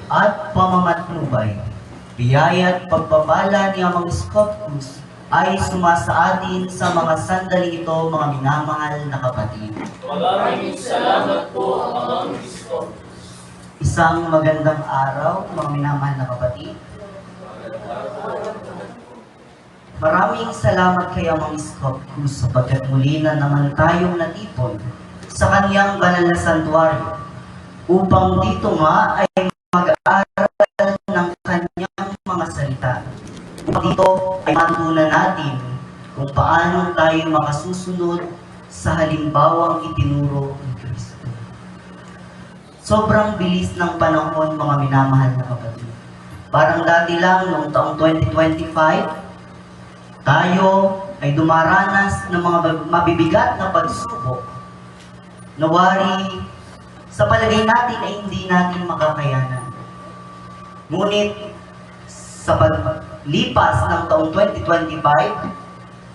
at pamamatnubay. Biyaya at pagpapala ni Amang Scopus ay sumasa atin sa mga sandali ito, mga minamahal na kapatid. Maraming salamat po, Amang Isko. Isang magandang araw, mga minamahal na kapatid. Maraming salamat kay Amang Scopus sapagkat muli na naman tayong natipon sa kanyang banal na santuario upang dito nga ay mag-aaral ng kanyang mga salita. Dito ay matutunan natin kung paano tayo makasusunod sa halimbawang itinuro ni Kristo. Sobrang bilis ng panahon, mga minamahal na kapatid. Parang dati lang noong taong 2025, tayo ay dumaranas ng mga mabibigat na pagsubok. Nawari, sa palagay natin ay hindi natin makakayanan. Ngunit, sa paglipas ng taong 2025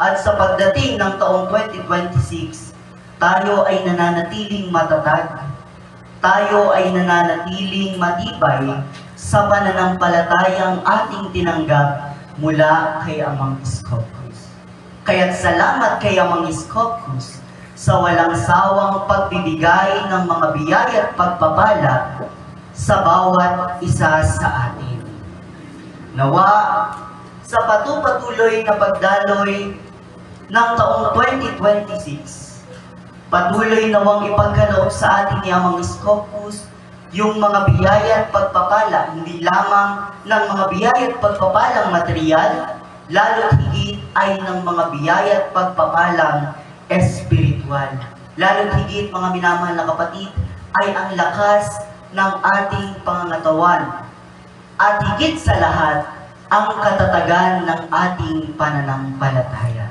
at sa pagdating ng taong 2026, tayo ay nananatiling matatag. Tayo ay nananatiling matibay sa pananampalatayang ating tinanggap mula kay Amang Scopus. Kaya't salamat kay Amang Scopus sa walang sawang pagbibigay ng mga biyaya at pagpapala sa bawat isa sa atin. Nawa, sa patuloy na pagdaloy ng taong 2026, patuloy nawang ipagkaloob sa atin ni Amang Scopus yung mga biyaya at pagpapala, hindi lamang ng mga biyaya at pagpapalang material, lalo't higit ay ng mga biyaya at pagpapalang espiritual. Lalo't higit, mga minamahal na kapatid, ay ang lakas ng ating pangangatawan. At higit sa lahat, ang katatagan ng ating pananampalataya.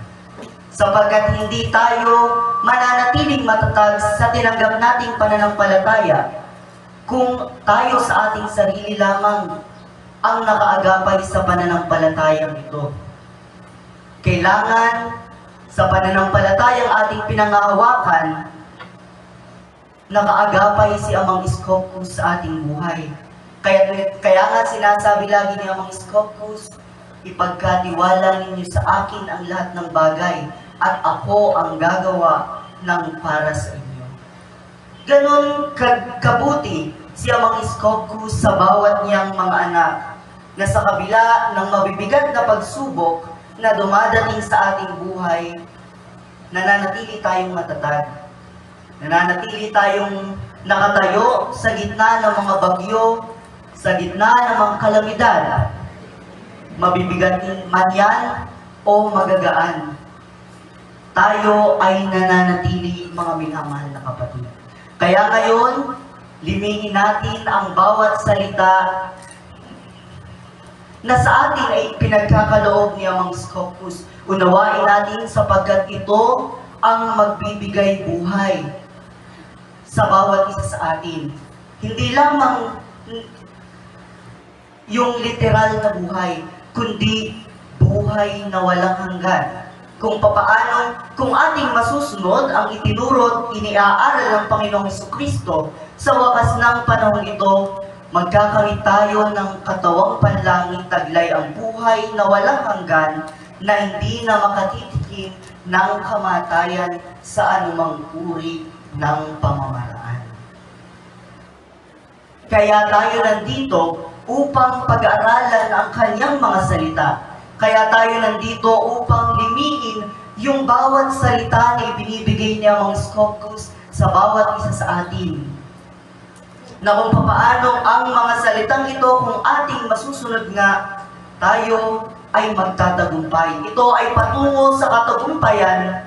Sapagkat hindi tayo mananatiling matatag sa tinanggap nating pananampalataya kung tayo sa ating sarili lamang ang nakaagapay sa pananampalatayang ito. Kailangan sa pananampalatayang ating pinangahawakan, nakaagapay si Amang Scopus sa ating buhay. Kaya nga sinasabi lagi ni Amang Scopus, ipagkatiwala ninyo sa akin ang lahat ng bagay at ako ang gagawa ng para sa inyo. Ganon kabuti si Amang Scopus sa bawat niyang mga anak na sa kabila ng mabibigat na pagsubok na dumadating sa ating buhay, nananatili tayong matatag. Nananatili tayong nakatayo sa gitna ng mga bagyo, sa gitna ng mga kalamidad. Mabibigat man yan o magagaan. Tayo ay nananatili, mga minamahal na kapatid. Kaya ngayon, limingin natin ang bawat salita na sa atin ay pinagkakaloob ni Amang Scopus. Unawain natin sapagkat ito ang magbibigay buhay sa bawat isa sa atin. Hindi lamang yung literal na buhay, kundi buhay na walang hanggan. Kung papaano, kung ating masusunod ang itinuro at iniaaral ng Panginoong Hesukristo, sa wakas ng panahon ito, magkakamit tayo ng katawang panlangit, taglay ang buhay na walang hanggan, na hindi na makatitikim ng kamatayan sa anumang uri ng pamamaraan. Kaya tayo nandito upang pag-aaralan ang kanyang mga salita. Kaya tayo nandito upang limiin yung bawat salita na ibinibigay ni Amang Scopus sa bawat isa sa atin. Na kung paano ang mga salitang ito, kung ating masusunod nga, tayo ay magtatagumpay. Ito ay patungo sa katagumpayan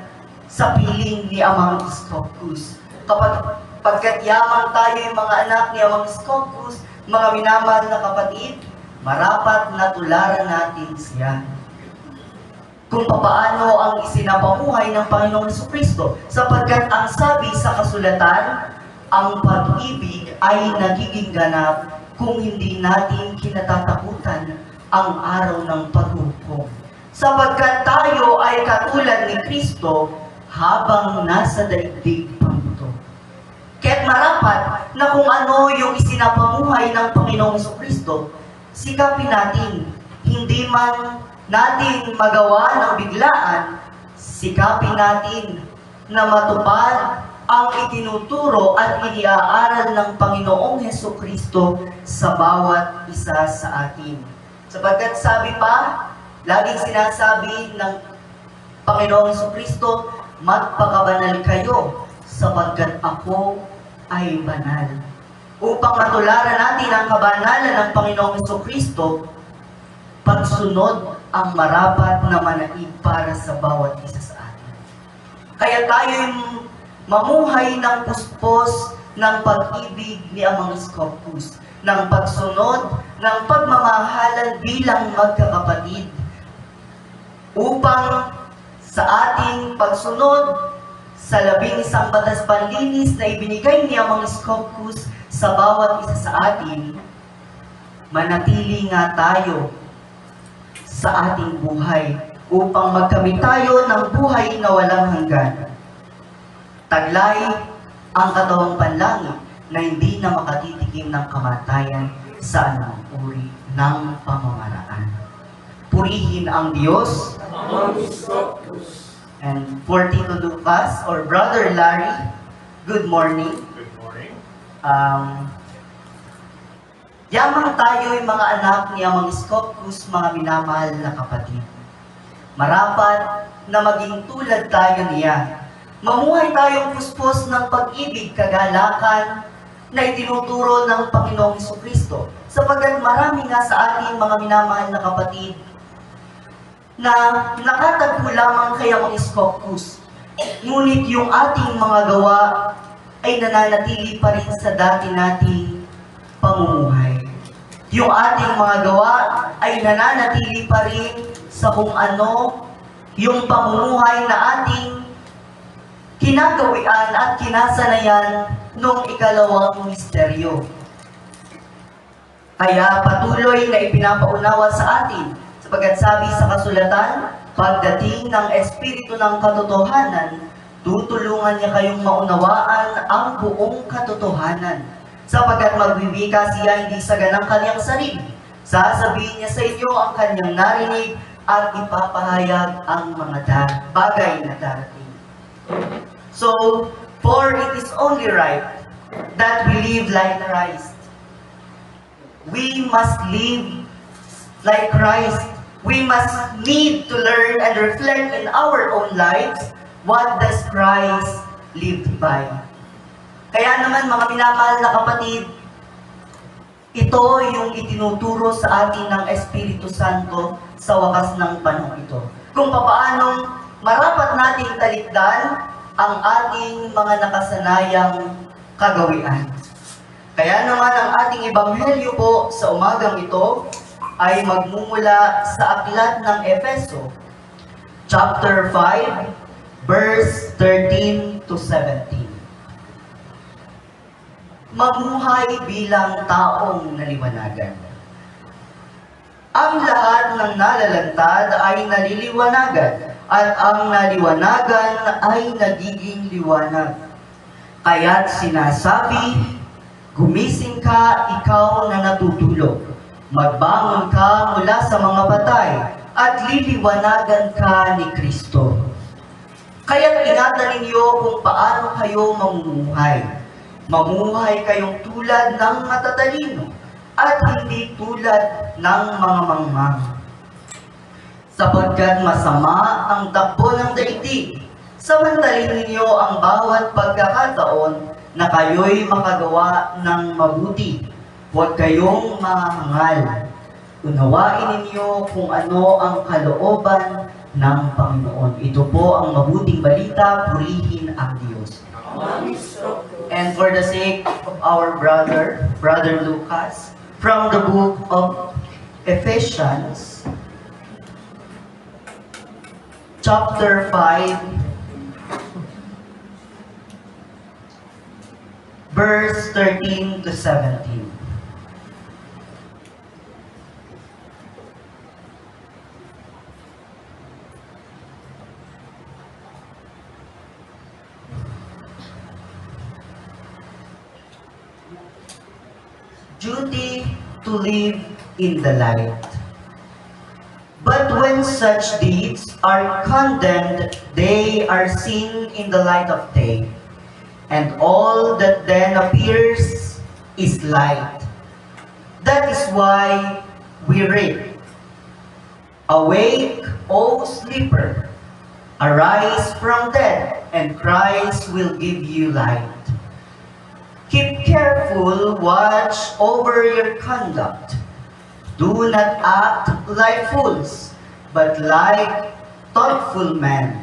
sa piling ni Amang Scopus. Pagkat yaman tayo yung mga anak ni Amang Scopus, mga minamahal na kapatid, marapat na tularan natin siya. Kung paano ang isinapamuhay ng Panginoong Hesukristo, sapagkat ang sabi sa kasulatan, ang pag-ibig ay nagiging ganap kung hindi natin kinatatakutan ang araw ng paghukom. Sapagkat tayo ay katulad ni Kristo habang nasa daigdig pang ito. Kaya't marapat na kung ano yung isinapamuhay ng Panginoong Jesucristo, sikapin natin. Hindi man natin magawa ng biglaan, sikapin natin na matupad ang itinuturo at iniaaral ng Panginoong Jesucristo sa bawat isa sa atin. Sapagkat sabi pa, laging sinasabi ng Panginoong Jesucristo, magpakabanal kayo sapagkat ako ay banal. Upang matularan natin ang kabanalan ng Panginoong Jesucristo, pagsunod ang marapat na manaig para sa bawat isa sa atin. Kaya tayo'y mamuhay ng puspos ng pag-ibig ni Amang Scopus, ng pagsunod, ng pagmamahalan bilang magkakapatid, upang sa ating pagsunod sa 11 batas panlinis na ibinigay ni Amang Scopus sa bawat isa sa atin, manatili nga tayo sa ating buhay upang magkamit tayo ng buhay na walang hanggan. Taglay ang katawang panlangit na hindi na makatitikim ng kamatayan sa anumang uri ng pamamaraan. Purihin ang Diyos. Amang Scopus. And for Tito Lucas or Brother Larry, good morning. Good morning. Yamang tayo'y mga anak ni Amang Scopus, mga minamahal na kapatid. Marapat na maging tulad tayo niya. Mamuhay tayong puspos ng pag-ibig, kagalakan na itinuturo ng Panginoong Jesucristo. Sapagkat marami nga sa atin mga minamahal na kapatid na nakatagpo lamang kay Amang Scopus. Ngunit yung ating mga gawa ay nananatili pa rin sa dati nating pamumuhay. Yung ating mga gawa ay nananatili pa rin sa kung ano yung pamumuhay na ating kinagawian at kinasanayan nung ikalawang misteryo. Kaya patuloy na ipinapaunawa sa atin, sapagkat sabi sa kasulatan, pagdating ng Espiritu ng katotohanan, tutulungan niya kayong maunawaan ang buong katotohanan. Sapagkat magbibika siya hindi sa ganang kanyang sarili. Sasabihin niya sa inyo ang kanyang narinig at ipapahayag ang mga bagay na darating. So, for it is only right that we live like Christ. We must live like Christ. We must need to learn and reflect in our own lives what does Christ live by. Kaya naman mga minamahal na kapatid, ito yung itinuturo sa atin ng Espiritu Santo sa wakas ng panahon ito. Kung papaanong marapat nating talikdan ang ating mga nakasanayang kagawian. Kaya naman ang ating ebanghelyo po sa umagang ito ay magmumula sa aklat ng Efeso, chapter 5, verse 13 to 17. Mamuhay bilang taong naliwanagan. Ang lahat ng nalalantad ay naliliwanagan, at ang naliwanagan ay nagiging liwanag. Kaya't sinasabi, gumising ka, ikaw na natutulog. Magbangon ka mula sa mga patay, at liliwanagan ka ni Kristo. Kaya't ingatan ninyo kung paano kayo mamumuhay. Mamuhay kayong tulad ng matatalino at hindi tulad ng mga mangmang. Sapagkat masama ang takbo ng daigdig, samantalin ninyo ang bawat pagkakataon na kayo'y makagawa ng mabuti. Huwag kayong mahangal. Unawain ninyo kung ano ang kalooban ng Panginoon. Ito po ang mabuting balita, purihin ang Diyos. And for the sake of our Brother Lucas, from the book of Ephesians, chapter 5, verse 13 to 17. duty to live in the light. But when such deeds are condemned, they are seen in the light of day, and all that then appears is light. That is why we read, "Awake, O sleeper, arise from dead, and Christ will give you light. Keep careful watch over your conduct. Do not act like fools, but like thoughtful men.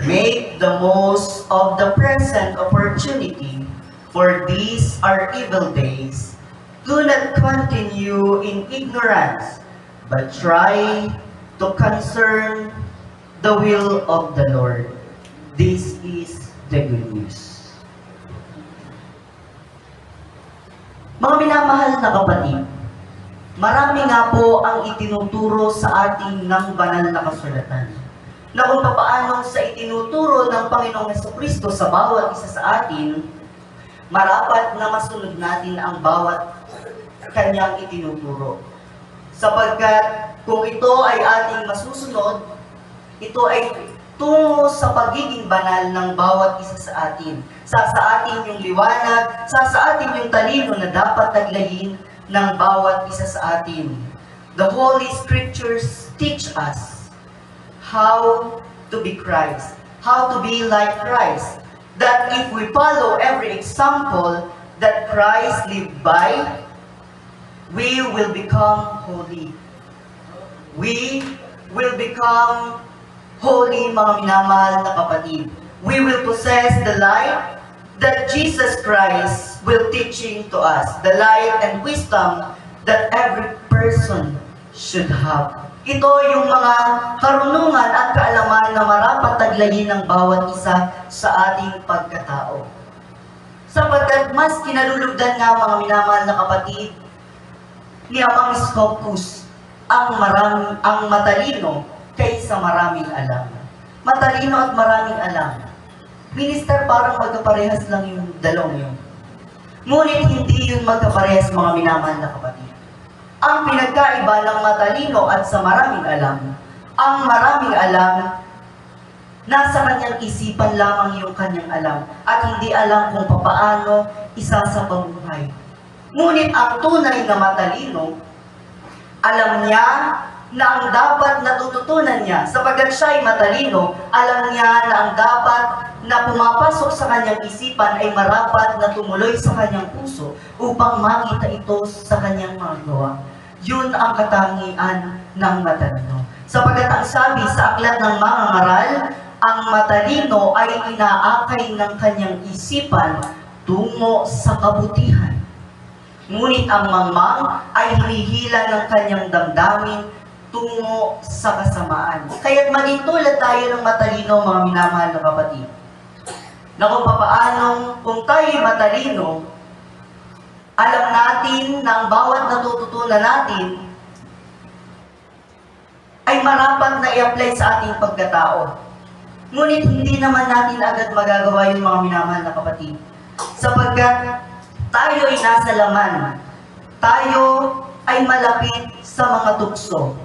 Make the most of the present opportunity, for these are evil days. Do not continue in ignorance, but try to concern the will of the Lord." This is the good news. Mga minamahal na kapatid, marami nga po ang itinuturo sa atin ng banal na kasulatan, na kung papaano sa itinuturo ng Panginoong Jesucristo sa bawat isa sa atin, marapat na masunod natin ang bawat kanyang itinuturo. Sapagkat kung ito ay ating masusunod, ito ay tungo sa pagiging banal ng bawat isa sa atin. Sa atin yung liwanag, sa atin yung talino na dapat taglayin ng bawat isa sa atin. The Holy Scriptures teach us how to be Christ, how to be like Christ. That if we follow every example that Christ lived by, we will become holy. We will become holy, mga minamahal na kapatid. We will possess the light that Jesus Christ will teaching to us. The light and wisdom that every person should have. Ito yung mga karunungan at kaalaman na marapat taglayin ng bawat isa sa ating pagkatao. Sapagkat mas kinalulugdan nga, mga minamahal na kapatid, ni Amang Scopus ang matalino kaysa maraming alam. Matalino at maraming alam. Minister, parang magkaparehas lang yung dalawang yun. Ngunit hindi yun magkaparehas, mga minamahal na kapatid. Ang pinagkaiba ng matalino at sa maraming alam, ang maraming alam, nasa kanyang isipan lamang yung kanyang alam at hindi alam kung papaano isasabuhay. Ngunit ang tunay na matalino, alam niya na ang dapat natututunan niya, sapagkat siya ay matalino, alam niya na ang dapat na pumapasok sa kanyang isipan ay marapat na tumuloy sa kanyang puso upang makita ito sa kanyang mga gawa. Yun ang katangian ng matalino. Sapagkat ang sabi sa aklat ng mga ngaral, ang matalino ay inaakay ng kanyang isipan tungo sa kabutihan. Ngunit ang mangmang ay hinihila ng kanyang damdamin tungo sa kasamaan. Kaya't maging tulad tayo ng matalino, mga minamahal na kapatid. Na kung papaanong, kung tayo'y matalino, alam natin na ang bawat natututunan natin ay marapat na i-apply sa ating pagkatao. Ngunit hindi naman natin agad magagawa yung mga minamahal na kapatid. Sapagkat tayo ay nasa laman. Tayo ay malapit sa mga tukso.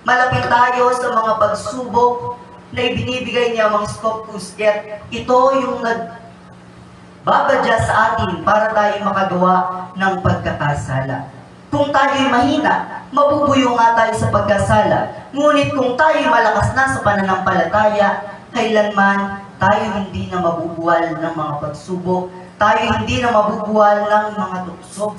Malapit tayo sa mga pagsubok na ibinibigay niya mga Scopus. Kaya ito yung nagbabadya sa atin para tayo makagawa ng pagkakasala. Kung tayo'y mahina, mabubuyo nga tayo sa pagkasala. Ngunit kung tayo'y malakas na sa pananampalataya, kailanman tayo hindi na mabubuwal ng mga pagsubok, tayo hindi na mabubuwal ng mga tukso.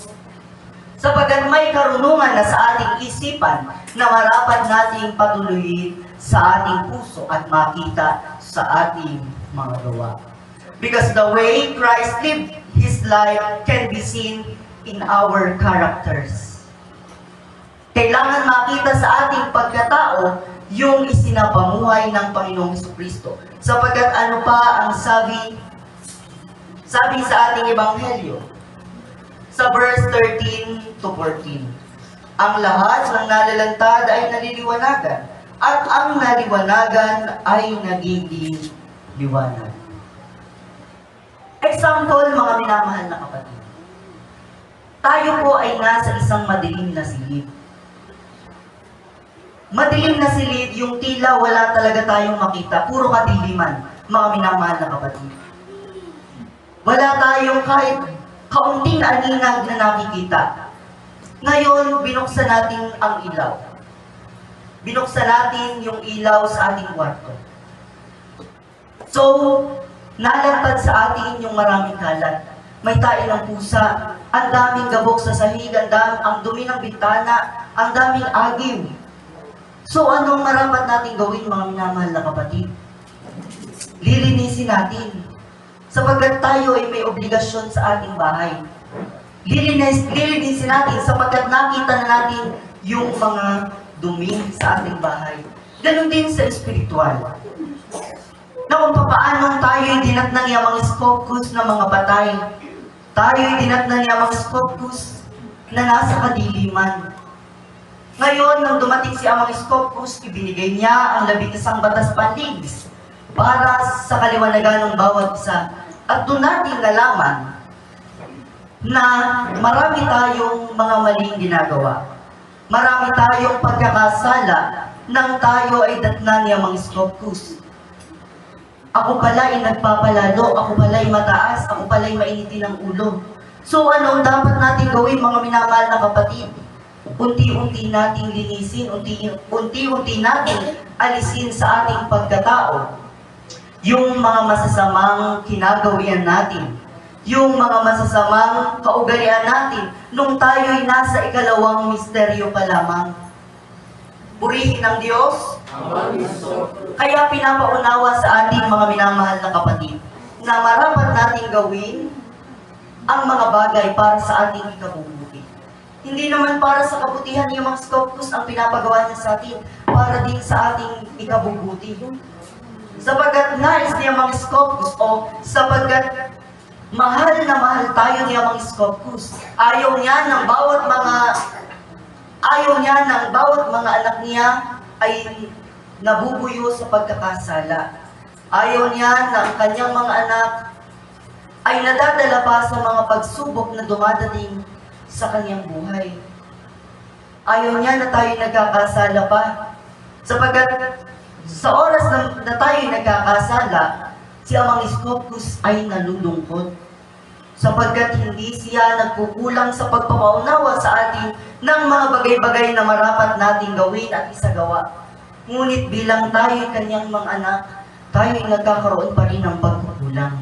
Sapagkat may karunungan na sa ating isipan na marapat nating patuloyin sa ating puso at makita sa ating mga gawa. Because the way Christ lived His life can be seen in our characters. Kailangan makita sa ating pagkatao yung isinapamuhay ng Panginoong Jesucristo. Sapagkat ano pa ang sabi sa ating Ebanghelyo? Sa verse 13 to 14. Ang lahat ng nalalantad ay naliliwanagan, at ang naliwanagan ay nagiging liwanag. Example, mga minamahal na kapatid. tayo po ay nasa isang madilim na silid. Madilim na silid, yung tila wala talaga tayong makita, puro kadiliman, mga minamahal na kapatid. Wala tayong kahit kaunting aninag na nakikita. Ngayon, binuksan natin ang ilaw. Binuksan natin yung ilaw sa ating kwarto. So, nalantad sa atin yung maraming kalat. May tae ng pusa, ang daming gabok sa sahig, ang dumi ng bintana, ang daming agiw. So, anong marapat natin gawin, mga minamahal na kapatid? Lilinisin natin. Sapagkat tayo ay may obligasyon sa ating bahay. Lilinisin natin sapagkat nakita na natin yung mga dumi sa ating bahay. Ganon din sa espiritual. Na kung paano tayo'y dinatnan niya mga scopuus na mga patay. Tayo'y dinatnan niya mga scopuus na nasa kadiliman. Ngayon, nang dumating si Amang Scopuus, ibinigay niya ang 11 batas panlinis para sa kaliwanagan ng bawat isa. At doon natin nalaman na marami tayong mga maling ginagawa. Marami tayong pagkakasala nang tayo ay datnan ni Amang Scopuus. Ako pala ay nagpapalalo, ako pala ay mataas, ako pala ay mainitin ng ulo. So ano ang dapat natin gawin, mga minamahal na kapatid? Unti-unti nating linisin, unti-unti nating alisin sa ating pagkatao yung mga masasamang kinagawian natin, yung mga masasamang kaugalian natin nung tayo'y nasa ikalawang misteryo pa lamang. Purihin ng Diyos. Kaya pinapaunawa sa ating mga minamahal na kapatid na marapat nating gawin ang mga bagay para sa ating ikabubuti. Hindi naman para sa kabutihan ni Amang Scopuus ang pinapagawa niya sa atin, para din sa ating ikabubuti. Sapagkat nais ni Amang Scopuus o sapagkat mahal na mahal tayo ni Amang Scopuus, ayaw niya ng bawat mga anak niya ay nabubuyo sa pagkakasala. Ayaw niya na ang kanyang mga anak ay nadadala pa sa mga pagsubok na dumadating sa kanyang buhay. Ayaw niya na tayo nagkakasala pa. Sapagkat sa oras na tayo nagkakasala, si Amang Scopuus ay nalulungkot. Sapagkat hindi siya nagkukulang sa pagpapaunawa sa atin ng mga bagay-bagay na marapat nating gawin at isagawa. Ngunit bilang tayo'y kanyang mga anak, tayo'y nagkakaroon pa rin ng pagkukulang.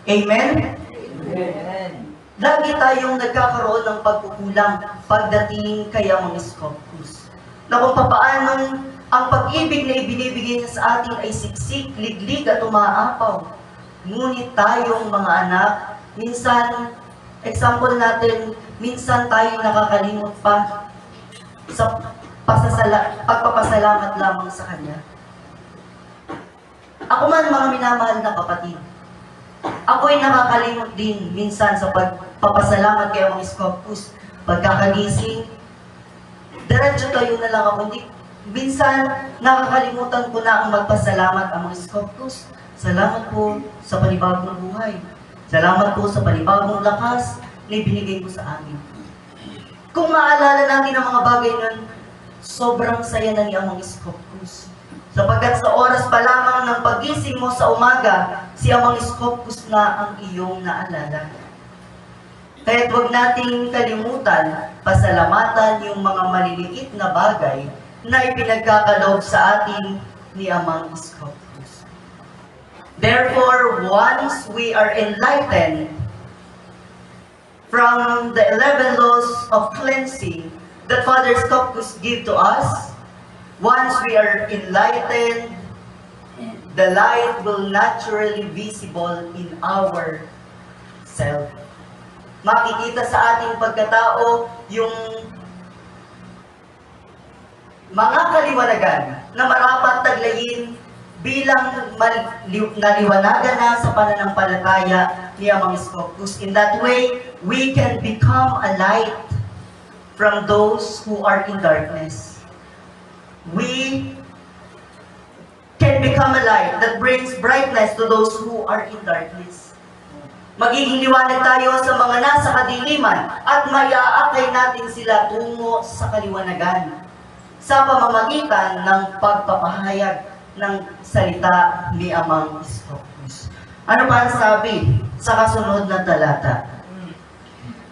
Amen? Amen. Lagi tayong nagkakaroon ng pagkukulang pagdating kay Amang Scopuus. Na kung papaanong ang pag-ibig na ibinibigay niya sa atin ay siksik, liglig at umaapaw. Ngunit tayong mga anak, minsan, example natin, minsan tayo nakakalimot pa sa pagpapasalamat lamang sa Kanya. Ako man, mga minamahal na kapatid, ako'y nakakalimot din minsan sa pagpapasalamat kay Amang Scopuus. Pagkakagising, diretso tayo na lang ako. Minsan, nakakalimutan ko na ang magpasalamat Amang Scopuus. Salamat po sa panibagong buhay. Salamat po sa panibagong lakas na ibinigay mo sa amin. Kung maalala natin ang mga bagay nun, sobrang saya na ni Amang Scopuus. Sapagkat sa oras pa lamang ng pagising mo sa umaga, si Amang Scopuus na ang iyong naalala. Kaya't huwag nating kalimutan, pasalamatan yung mga maliliit na bagay na ipinagkakaloob sa atin ni Amang Scopuus. Therefore, once we are enlightened from the 11 laws of cleansing that Father Scopuus give to us, once we are enlightened, the light will naturally visible in our self. Makikita sa ating pagkatao yung mga kaliwanagan na marapat taglayin bilang naliwanagan na sa pananampalataya ni Amang Scopuus. In that way, we can become a light from those who are in darkness. We can become a light that brings brightness to those who are in darkness. Magiging liwanag tayo sa mga nasa kadiliman at maiaakay natin sila tungo sa kaliwanagan sa pamamagitan ng pagpapahayag ng salita ni Amang Iskopus. Ano pa ang sabi sa kasunod na talata?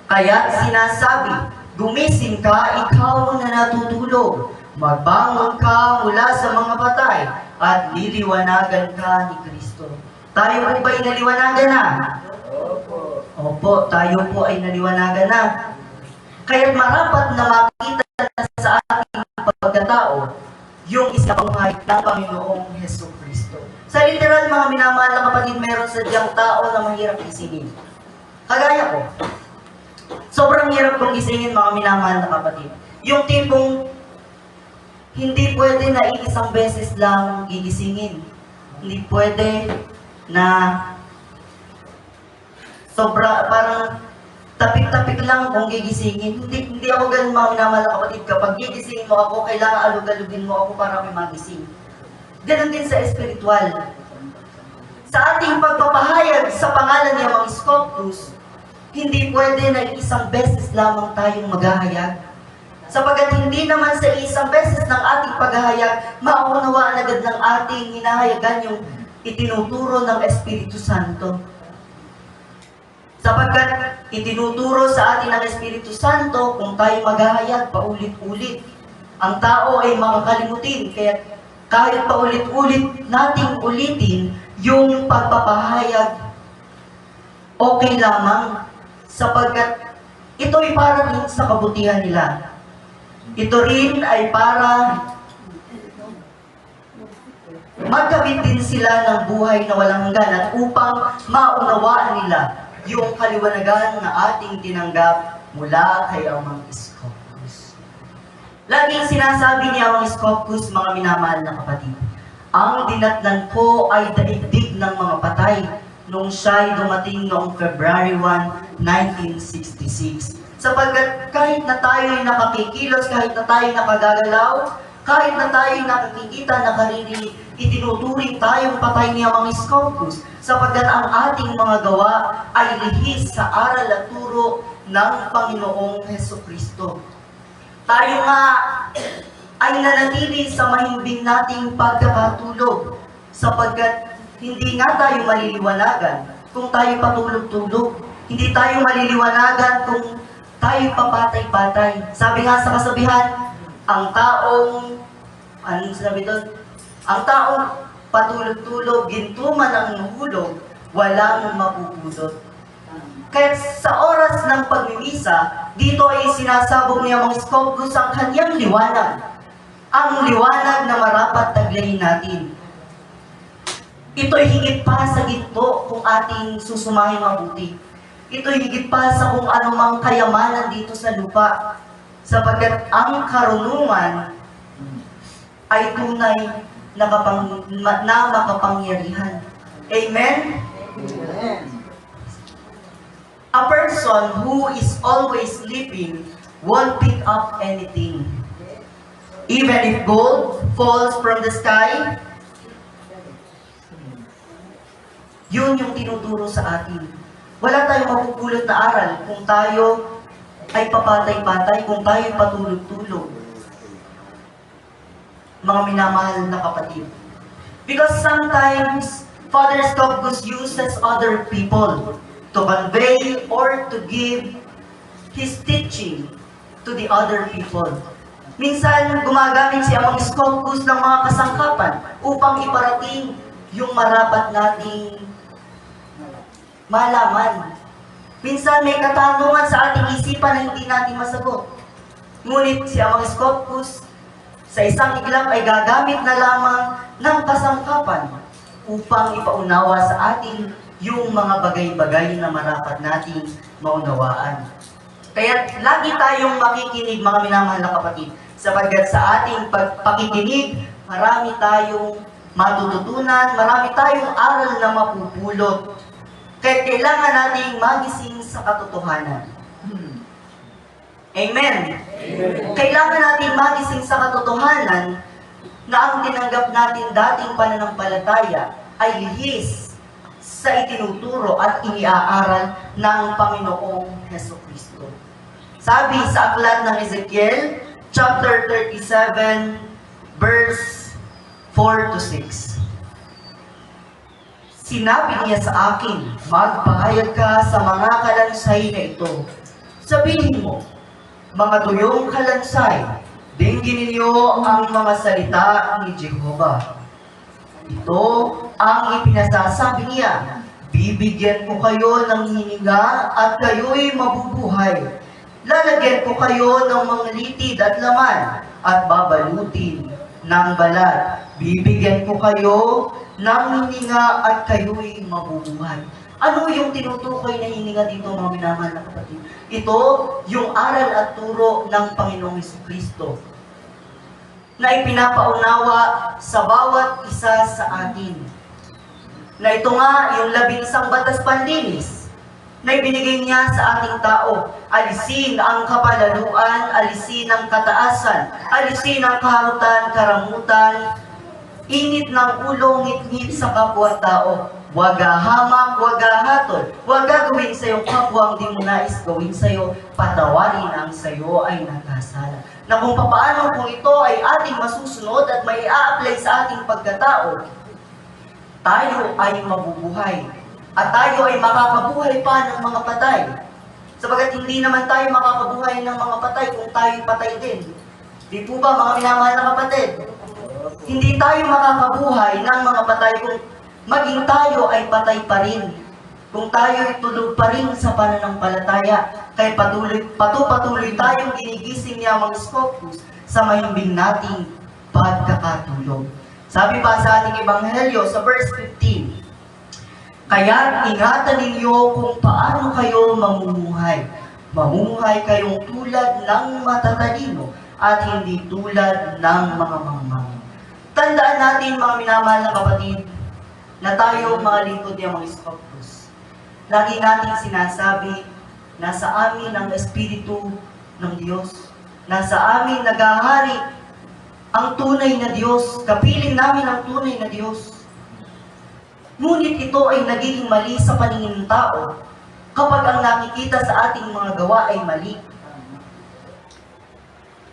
Kaya sinasabi, gumising ka, ikaw na natutulog. Magbangon ka mula sa mga patay at liliwanagan ka ni Kristo. Tayo po ba ay naliwanagan na? Opo, tayo po ay naliwanagan na. Kaya't marapat na makita sa ating pagkatao yung isang buhay ng Panginoong Hesus Kristo. Sa literal, mga minamahal na kapatid, meron sadyang tao na mahirap isingin. Kagaya ko. Sobrang hirap kong gisingin, mga minamahal na kapatid. Yung tipong hindi pwede na isang beses lang gigisingin. Hindi pwede na parang tapik-tapik lang kung gigisingin. Hindi ako ganun, mga minamahal na kapatid. Kapag gigisingin mo ako, kailangan alug-alugin mo ako para may magising. Ganun din sa espiritual. Sa ating pagpapahayag sa pangalan ni Amang Iskopus, hindi pwede na isang beses lamang tayong maghahayag. Sapagkat hindi naman sa isang beses ng ating paghahayag, maunawaan agad ng ating hinahayagan yung itinuturo ng Espiritu Santo. Sapagkat itinuturo sa atin ng Espiritu Santo kung tayo maghahayag paulit-ulit. Ang tao ay makakalimutin, kaya kahit paulit-ulit nating ulitin yung pagpapahayag, okay lamang. Sapagkat ito ay para rin sa kabutihan nila. Ito rin ay para magkabit din sila ng buhay na walang hanggan at upang maunawaan nila yung kaliwanagan na ating tinanggap mula kay Amang Iskopus. Laging sinasabi ni Amang Iskopus, mga minamahal na kapatid, ang dinatnan ko ay daigdig ng mga patay nung siya'y dumating noong February 1, 1966. Sapagkat kahit na tayo ay nakakikilos, kahit na tayo nakagagalaw, kahit na tayo nakikita, nakaririnig, itinuturing tayong patay ni Amang Iskopus, sapagkat ang ating mga gawa ay lihis sa aral at turo ng Panginoong Hesukristo. Tayo nga ay nanatili sa mahimbing nating pagkakatulog, sapagkat hindi nga tayo maliliwanagan kung tayo patulog-tulog. Hindi tayo maliliwanagan kung tayo papatay-patay. Sabi nga sa kasabihan, ang taong, anong sabi doon? Ang taong patulog-tulog, gintuman ang hulog, walang mapupulot. Kaya sa oras ng pagmimisa, dito ay sinasabog ni Amang Iskopus ang kanyang liwanag. Ang liwanag na marapat taglayin natin. Ito'y higit pa sa ginto kung ating susumahin mabuti. Ito'y higit pa sa kung anumang kayamanan dito sa lupa. Sapagkat ang karunungan ay tunay na makapangyarihan. Amen? Amen. A person who is always sleeping won't pick up anything. Even if gold falls from the sky, yun yung tinuturo sa atin. Wala tayong mapupulot na aral kung tayo ay papatay-patay, kung tayo patulog-tulog. Mga minamahal na kapatid. Because sometimes, Father Iskopus uses other people to convey or to give his teaching to the other people. Minsan, gumagamit si Amang Iskopus ng mga kasangkapan upang iparating yung marapat nating malaman. Minsan may katanungan sa ating isipan na hindi natin masagot. Ngunit si Amang Iskopus sa isang iglap ay gagamit na lamang ng kasangkapan upang ipaunawa sa atin yung mga bagay-bagay na marapat nating maunawaan. Kaya lagi tayong makikinig, mga minamahal na kapatid, sapagkat sa ating pakikinig, marami tayong matututunan, marami tayong aral na mapupulot. Kaya kailangan nating magising sa katotohanan. Amen. Amen. Kailangan nating magising sa katotohanan na ang tinanggap natin dating pananampalataya ay lihis sa itinuturo at iniaaral ng Panginoong Hesukristo. Sabi sa aklat ng Ezekiel, chapter 37, verse 4 to 6. Sinabi niya sa akin, magpahayag ka sa mga kalansay na ito. Sabihin mo, mga tuyong kalansay, dinggin ninyo ang mga salita ni Jehovah. Ito ang ipinasasabi niya, bibigyan ko kayo ng hininga at kayo'y mabubuhay. Lalagyan ko kayo ng mga litid at laman at babalutin ng balat. Bibigyan ko kayo ng hininga at kayo'y mabubuhay. Ano yung tinutukoy na hininga dito, mga minamahal na kapatid? Ito yung aral at turo ng Panginoong Hesukristo na ipinapaunawa sa bawat isa sa atin. Na ito nga yung 11 batas panlinis na ibinigay niya sa ating tao. Alisin ang kapalaluan, alisin ang kataasan, alisin ang kaharutan, karamutan, init ng ulo, ngit-ngit sa kapwa-tao. Huwag hahamak, huwag hahatol, huwag gagawin sa iyong kapwa ang di mo nais gawin sa iyo, patawarin ang sa iyo ay nagkasala. Na kung papaano kung ito ay ating masusunod at may a-apply sa ating pagkatao, tayo ay mabubuhay. At tayo ay makakabuhay pa ng mga patay. Sabagat hindi naman tayo makakabuhay ng mga patay kung tayo patay din. Di po ba, mga minamahal na kapatid? Hindi tayo makakabuhay ng mga patay kung maging tayo ay patay pa rin. Kung tayo ay tulog pa rin sa pananampalataya, kaya patuloy tayong ginigising niya mga Scopus sa mahimbing nating pagkakatulog. Sabi pa sa ating Ebanghelyo sa verse 15, kaya ingatan ninyo kung paano kayo mamumuhay. Mamumuhay kayong tulad ng matatalino at hindi tulad ng mga mangmang. Tandaan natin, mga minamahal na kapatid, na tayo mga lingkod niya mga Scopus. Lagi natin sinasabi, nasa amin ang Espiritu ng Diyos. Nasa amin naghahari ang tunay na Diyos. Kapiling namin ang tunay na Diyos. Ngunit ito ay nagiging mali sa paningin ng tao kapag ang nakikita sa ating mga gawa ay mali.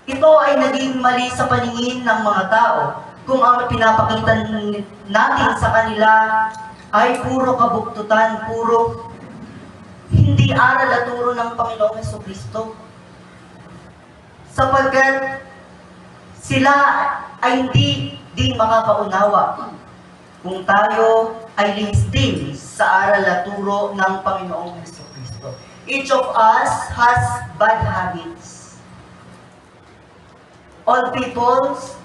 Ito ay nagiging mali sa paningin ng mga tao kung ang pinapakita natin sa kanila ay puro kabuktutan, puro hindi aral at turo ng Panginoong Hesukristo. Sapagkat sila ay hindi din makakaunawa kung tayo ay lihis din sa aral at turo ng Panginoong Hesukristo. Each of us has bad habits. All peoples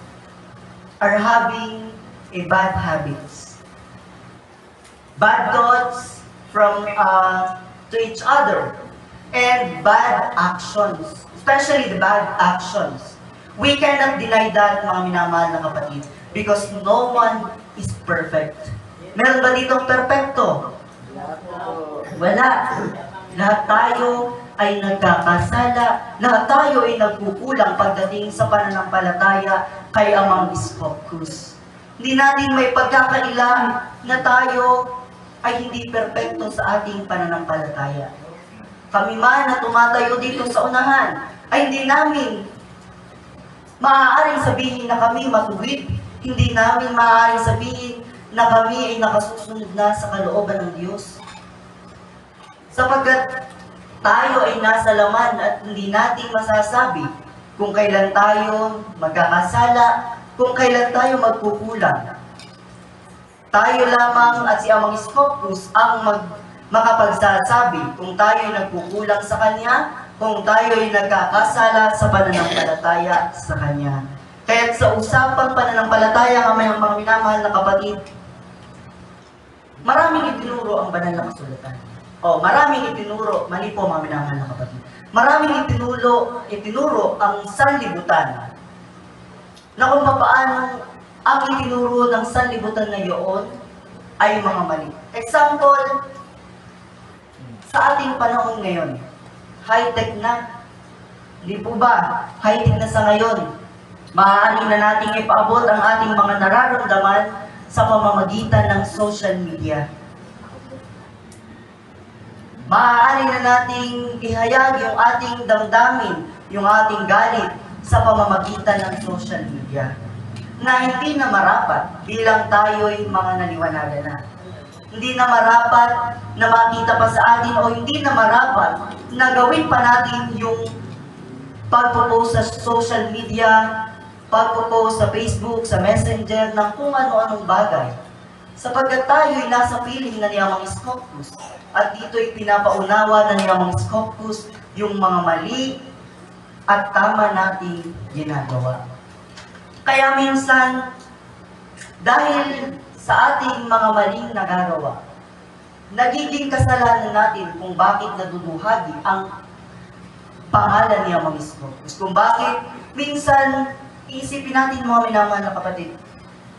are having a bad habits. Bad thoughts from to each other and bad actions, especially the bad actions. We cannot deny that, mga minamahal na kapatid, because no one is perfect. Meron ba ditong perfecto? Wala. Lahat tayo ay nagkakasala, lahat tayo ay nagkukulang pagdating sa pananampalataya kay Amang Scopus. Hindi natin may pagkakaila na tayo ay hindi perpekto sa ating pananampalataya. Kami man na tumatayo dito sa unahan, ay hindi namin maaaring sabihin na kami matuwid. Hindi namin maaaring sabihin na kami ay nakasusunod na sa kalooban ng Diyos. Sapagkat tayo ay nasa laman at hindi natin masasabi kung kailan tayo magkakasala, kung kailan tayo magkukulang. Tayo lamang at si Amang Scopus ang makapagsasabi kung tayo ay nagkukulang sa Kanya, kung tayo ay nagkakasala sa pananampalataya sa Kanya. Kaya sa usapang pananampalataya, mga minamahal na kapatid, maraming itinuro ang banal na kasulatan. Maraming itinuro, mali po mga minamahal na kapatid. Maraming itinuro ang sanlibutan na kung paano ang itinuro ng sanlibutan na iyon ay mga mali. Example, sa ating panahon ngayon, high-tech na. Hindi po ba? High-tech na sa ngayon. Maaari na nating ipaabot ang ating mga nararamdaman sa pamamagitan ng social media. Maaari na nating ihayag yung ating damdamin, yung ating galit sa pamamagitan ng social media na hindi na marapat bilang tayo'y mga naliwanagan na. Hindi na marapat na makita pa sa atin o hindi na marapat na gawin pa natin yung pagpo-post sa social media, pagpo-post sa Facebook, sa Messenger, ng kung ano-anong bagay. Sapagkat tayo'y nasa piling na ni Amang Scopus at dito'y pinapaunawa na ni Amang Scopus yung mga mali at tama nating ginagawa. Kaya minsan, dahil sa ating mga maling nagagawa, nagiging kasalanan natin kung bakit naduduhagi ang pangalan ni Amang Scopus. Kung bakit minsan iisipin natin mga minamahal na kapatid,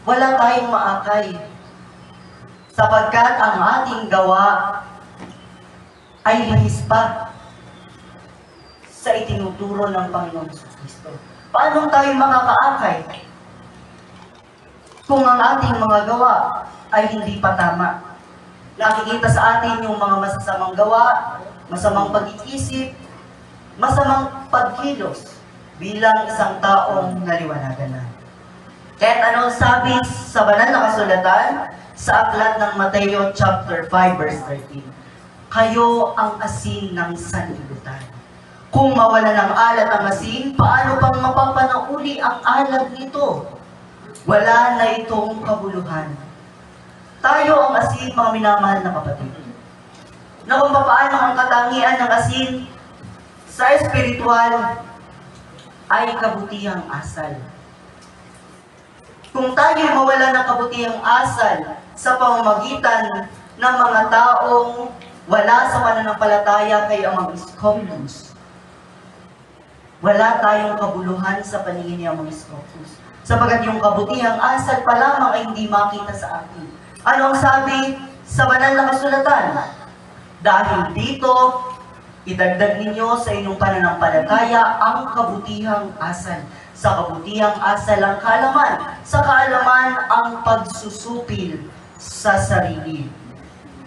wala tayong maakay sapagkat ang ating gawa ay lihis pa sa itinuturo ng Panginoon Kristo. Paano tayo makakaakay kung ang ating mga gawa ay hindi pa tama? Nakikita sa atin yung mga masasamang gawa, masamang pag-iisip, masamang pagkilos bilang isang taong naliwanagan na. Kahit anong sabi sa banal na kasulatan, sa aklat ng Mateo chapter 5 verse 13, kayo ang asin ng sanlibutan. Kung mawala ng alat ang asin, paano pang mapapanauli ang alat nito? Wala na itong kabuluhan. Tayo ang asin, mga minamahal na kapatid. Na kung paano ang katangian ng asin sa espiritual ay kabutihang asal. Kung tayo'y mawala ng kabutihang asal sa pamamagitan ng mga taong wala sa pananampalataya kay Amang Scopus, wala tayong kabuluhan sa paningin ni Amang Scopus. Sapagat yung kabutihang asal pa lamang ay hindi makita sa atin. Ano ang sabi sa banal na kasulatan? Dahil dito, idagdag ninyo sa inyong pananampalataya ang kabutihang asal. Sa kabutihang asal ang kaalaman. Sa kaalaman ang pagsusupil sa sarili.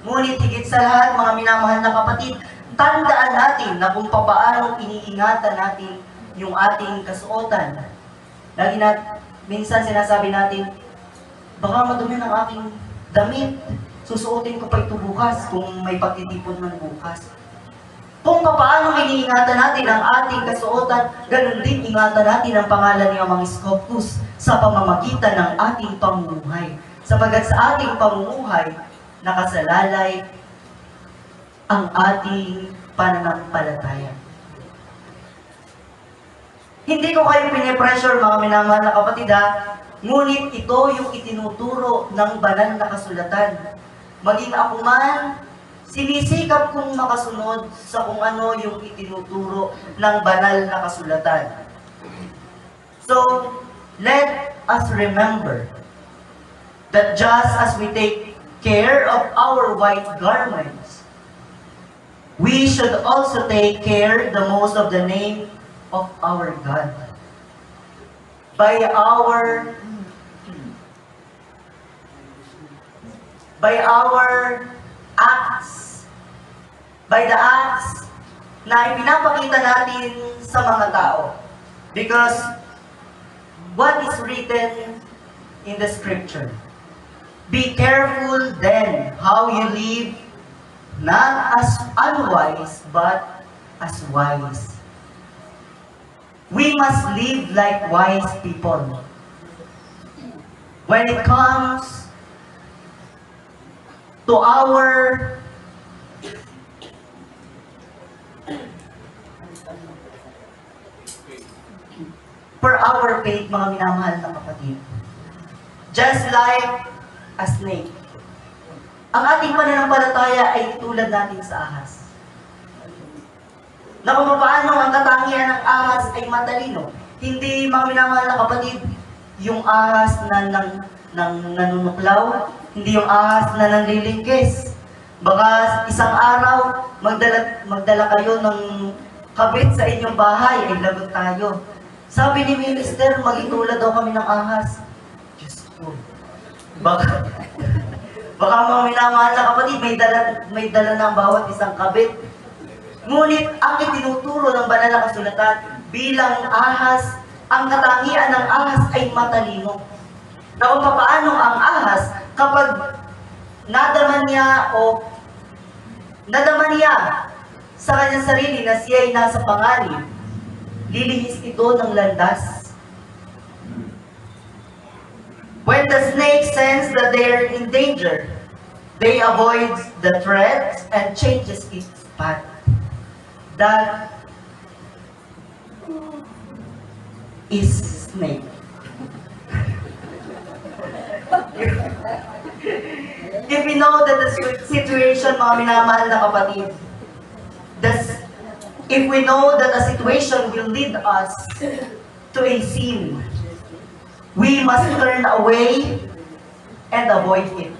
Ngunit higit sa lahat, mga minamahal na kapatid, tandaan natin na kung paano iniingatan natin yung ating kasuotan. Lagi minsan sinasabi natin, baka madumi ng aking damit. Susuotin ko pa ito bukas kung may pagtitipon man bukas. Kung paano iniingatan natin ang ating kasuotan, ganun din ingatan natin ang pangalan ni Amang Scopus sa pamamagitan ng ating pamumuhay. Sapagat sa ating pamumuhay, nakasalalay ang ating pananampalataya. Hindi ko kayo pinipressure, mga minamahal na kapatid, ngunit ito yung itinuturo ng banal na kasulatan. Maging ako man, sinisikap kong makasunod sa kung ano yung itinuturo ng banal na kasulatan. So, let us remember that just as we take care of our white garments, we should also take care the most of the name of our God. By our acts, by the acts na ipinapakita natin sa mga tao. Because what is written in the scripture? Be careful then how you live, not as unwise, but as wise. We must live like wise people. When it comes to our faith, mga minamahal na kapatid. Just like a snake. Ang ating pananampalataya ay tulad natin sa ahas. Na kung paano ang katangian ng ahas ay matalino. Hindi, mga minamahal na kapatid, yung ahas na nanunuklaw, hindi yung ahas na nanlilingkis. Baka isang araw, magdala kayo ng kabit sa inyong bahay, ay lagot tayo. Sabi ni Minister, maging tulad daw kami ng ahas. Diyos ko. Baka mga minamahal na kapatid, may dala ng bawat isang kabit. Ngunit ang itinuturo ng banal na kasulatan bilang ahas, ang katangian ng ahas ay matalino. Na kung paano ang ahas, kapag nadama niya sa kanyang sarili na siya ay nasa panganib, lilihis ito ng landas. When the snake senses that they are in danger, they avoid the threat and changes its path. That is snake. If we know that the situation, mga minamahal na kapatid, if we know that the situation will lead us to a sin, we must turn away and avoid it.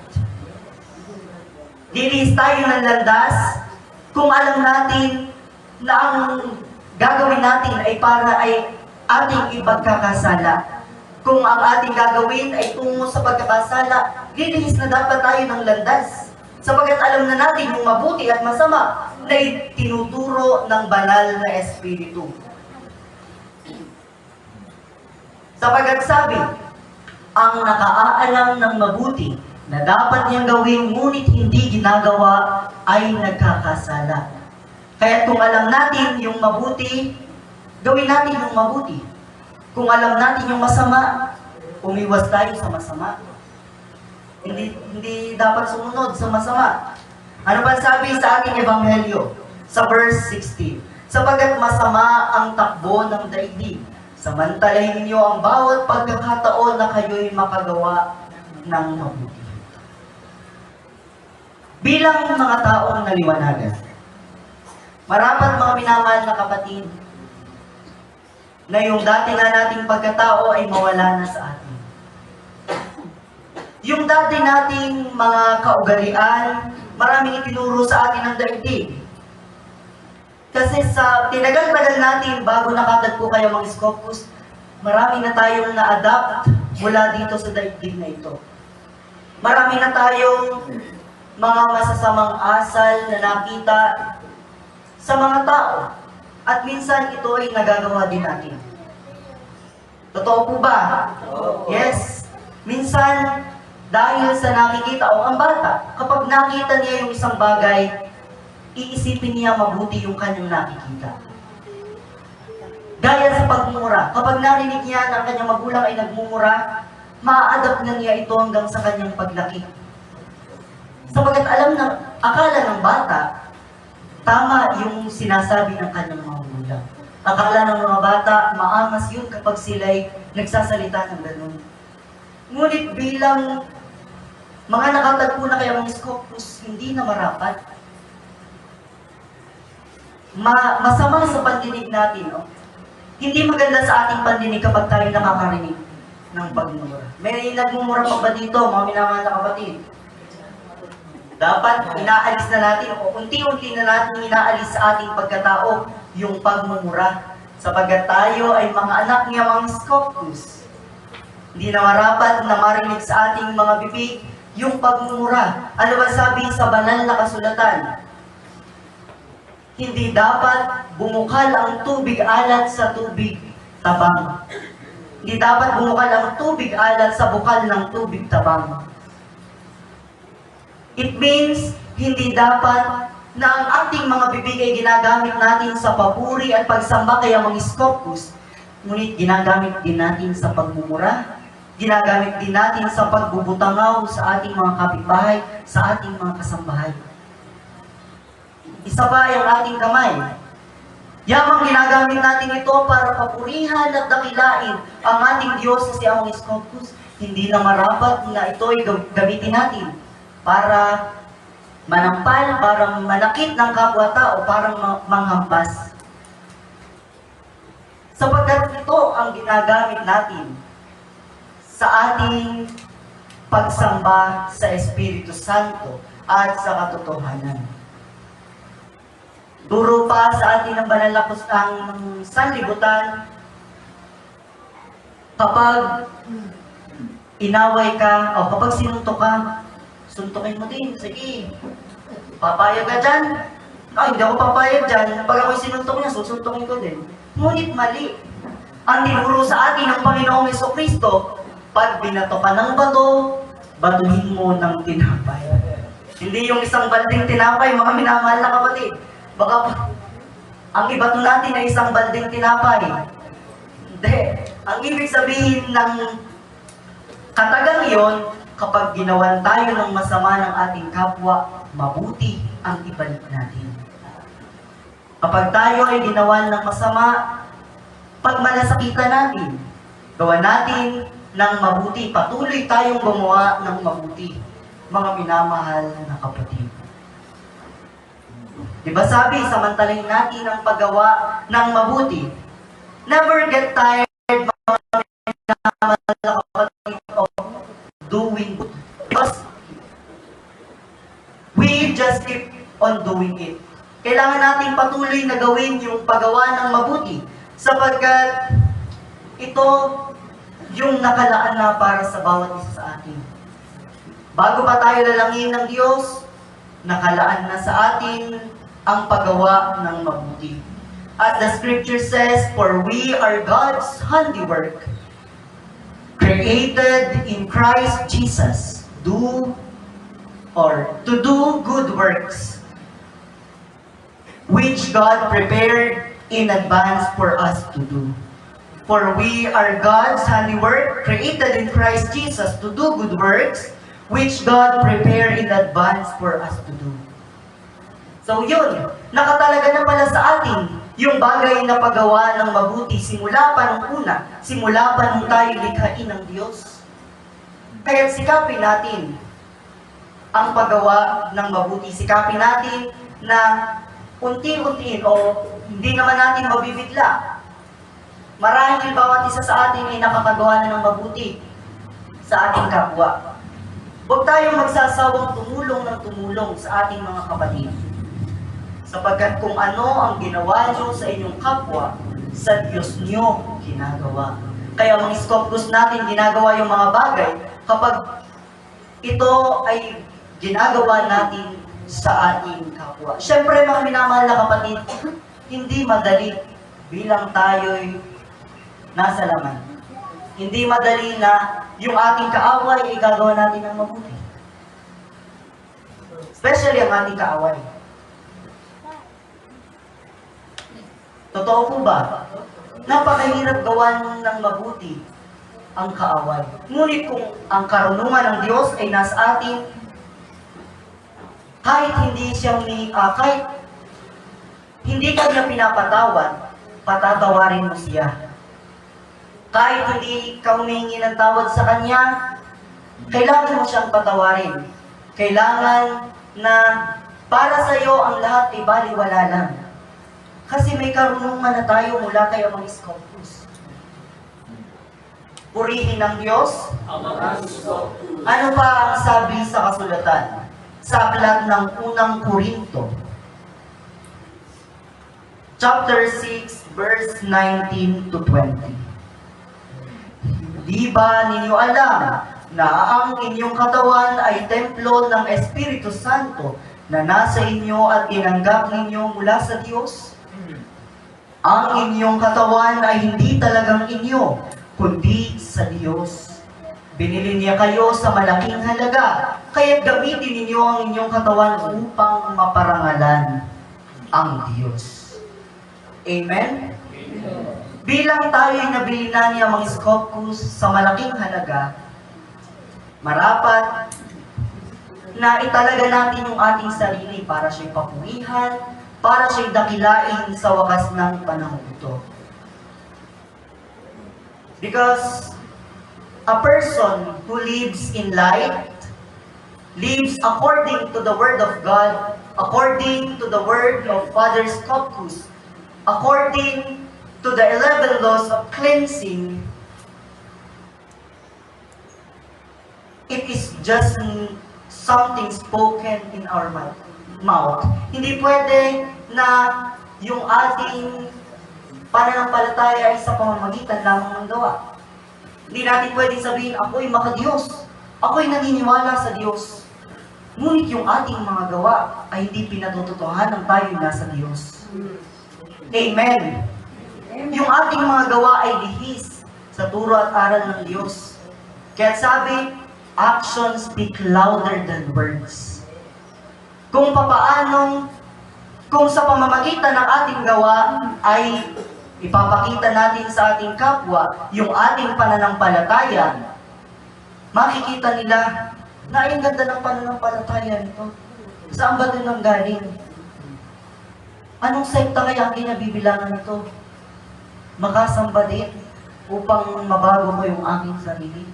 Lilihis tayo ng landas kung alam natin na ang gagawin natin ay para ay ating ipagkakasala. Kung ang ating gagawin ay tungo sa pagkakasala, lilihis na dapat tayo ng landas. Sapagkat alam na natin yung mabuti at masama na itinuturo ng banal na Espiritu. Sapagkat sabi, ang nakaaalam ng mabuti na dapat niyang gawin ngunit hindi ginagawa ay nagkakasala. Kaya kung alam natin yung mabuti, gawin natin yung mabuti. Kung alam natin yung masama, umiwas tayo sa masama. Hindi dapat sumunod sa masama. Ano ba sabi sa ating ebanghelyo? Sa verse 16. Sapagkat masama ang takbo ng daigdig, samantalahin ninyo ang bawat pagkakataon na kayo'y makagawa ng mabuti. Bilang mga taong naliwanagan, marapat mga minamahal na kapatid, na yung dati na nating pagkatao ay mawala na sa atin. Yung dati nating mga kaugalian, maraming itinuro sa atin ng daigdig. Kasi sa tinagal-tagal natin, bago nakatagpo kayo mga Scopus, marami na tayong na-adapt mula dito sa daigdig na ito. Marami na tayong mga masasamang asal na nakita sa mga tao. At minsan ito ay nagagawa din natin. Totoo po ba? Yes. Minsan, dahil sa nakikita o ang bata, kapag nakita niya yung isang bagay, iisipin niya mabuti yung kanyang nakikita. Gaya sa pagmumura. Kapag narinig niya na ang kanyang magulang ay nagmumura, maa-adapt na niya ito hanggang sa kanyang paglaki. Sapagkat akala ng bata, tama yung sinasabi ng kanyang mga magulang. Akala ng mga bata, maangas yun kapag sila'y nagsasalita ng ganun. Ngunit bilang mga nakatagpo na kaya mga Scopus, hindi na marapat. Masama sa pandinig natin, no? Hindi maganda sa ating pandinig kapag tayo nakakarinig ng pagmumura. May nagmumura pa ba dito, mga minamahal na kapatid? Dapat inaalis na natin o unti-unti na natin inaalis sa ating pagkatao yung pagmumura. Sapagkat tayo ay mga anak niya mga Scopus. Hindi na marapat na marinig sa ating mga bibig yung pagmumura. Ano ba sabi sa banal na kasulatan? Hindi dapat bumukal ang tubig alat sa tubig tabang. Hindi dapat bumukal ang tubig alat sa bukal ng tubig tabang. It means, hindi dapat na ang ating mga bibig ay ginagamit natin sa papuri at pagsamba kaya mga Scopus, ngunit ginagamit din natin sa pagmumura, ginagamit din natin sa pagbubutangaw sa ating mga kapitbahay, sa ating mga kasambahay. Isa pa ay ang ating kamay. Yamang ginagamit natin ito para papurihan at dakilain ang ating Diyos na si Among Scopus, hindi na marapat na ito ay gamitin natin para manampal, para manakit ng kapwa-tao, para manghampas. Sapagkat ito ang ginagamit natin sa ating pagsamba sa Espiritu Santo at sa katotohanan. Turo pa sa atin ng banal na ang sanlibutan, kapag inaway ka o kapag sinuntok ka, suntukin mo din, sige. Papayag ka dyan? Ay, hindi ako papayag dyan. Pag ako'y sinuntok niya, susuntukin ko din. Ngunit mali. Ang tinuro sa atin ng Panginoong Jesucristo, pag binato ka ng bato, batuhin mo ng tinapay. Hindi yung isang balding tinapay, mga minamahal na kapatid. Baka ang ibato natin ay isang balding tinapay. Hindi. Ang ibig sabihin ng katagang iyon, kapag ginawan tayo ng masama ng ating kapwa, mabuti ang ibalik natin. Kapag tayo ay ginawan ng masama, pagmalasakitan natin, gawa natin ng mabuti, patuloy tayong gumawa ng mabuti, mga minamahal na kapatid. Diba sabi, samantalahin natin ang paggawa ng mabuti. Never get tired, mga minamahal na kapatid, of doing good. Because we just keep on doing it. Kailangan natin patuloy na gawin yung paggawa ng mabuti sapagkat ito yung nakalaan na para sa bawat isa sa atin. Bago pa tayo lalangin ng Diyos, nakalaan na sa atin ang paggawa ng mabuti. As the scripture says, for we are God's handiwork, created in Christ Jesus, to do good works, which God prepared in advance for us to do. For we are God's handiwork, created in Christ Jesus to do good works, which God prepared in advance for us to do. So yun, nakatalaga na pala sa atin yung bagay na paggawa ng mabuti simula pa nung una, simula pa nung tayo likhain ng Diyos. Kaya sikapin natin ang paggawa ng mabuti. Sikapin natin na unti-untiin o hindi naman natin mabibigla. Marahil bawat isa sa atin ay nakakagawa na ng mabuti sa ating kapwa. Huwag tayong magsasawang tumulong sa ating mga kapatid. Sapagkat kung ano ang ginawa nyo sa inyong kapwa, sa Diyos nyo ginagawa. Kaya mga Scopus natin ginagawa yung mga bagay kapag ito ay ginagawa natin sa ating kapwa. Siyempre mga minamahal na kapatid, hindi madali bilang tayo'y nasa laman. Hindi madali na yung ating kaaway ay gagawa natin ng mabuti. Especially ang ating kaaway. Totoo po ba? Napakahirap gawan ng mabuti ang kaaway. Ngunit kung ang karunungan ng Diyos ay nasa atin, kahit hindi ka niya pinapatawad, patatawarin mo siya. Kahit hindi ka humingi ng tawad sa Kanya, kailangan mo siyang patawarin. Kailangan na para sa iyo ang lahat ay baliwala lang. Kasi may karunungan na tayo mula kay Amang Scopus. Purihin ng Diyos. Ano pa ang sabi sa kasulatan? Sa aklat ng unang Korinto, chapter 6, verse 19 to 20. Di ba ninyo alam na ang inyong katawan ay templo ng Espiritu Santo na nasa inyo at tinanggap ninyo mula sa Diyos? Ang inyong katawan ay hindi talagang inyo, kundi sa Diyos. Binili niya kayo sa malaking halaga, kaya't gamitin ninyo ang inyong katawan upang maparangalan ang Diyos. Amen? Bilang tayo'y nabili na niya mga Scopus sa malaking halaga, marapat na italaga natin yung ating sarili para siya'y papuwihan, para siya'y dakilain sa wakas ng panahon ito. Because a person who lives in light, lives according to the Word of God, according to the Word of Father Scopus, according to the 11 laws of cleansing, it is just something spoken in our mouth. Hindi pwede na yung ating pananampalataya ay sa pamamagitan lamang ng gawa. Hindi natin pwedeng sabihin, ako'y makadiyos. Ako'y naniniwala sa Diyos. Ngunit yung ating mga gawa ay hindi pinatututuhan ng tayo nasa Diyos. Amen. Yung ating mga gawa ay lihis sa turo at aral ng Diyos. Kaya sabi, actions speak louder than words. Kung sa pamamagitan ng ating gawa ay ipapakita natin sa ating kapwa yung ating pananampalataya, makikita nila na ang ganda ng pananampalataya nito. Saan ba ito nang galing? Anong sekta kaya ang kinabibilangan nito? Makasamba din upang mabago mo yung aking sarili.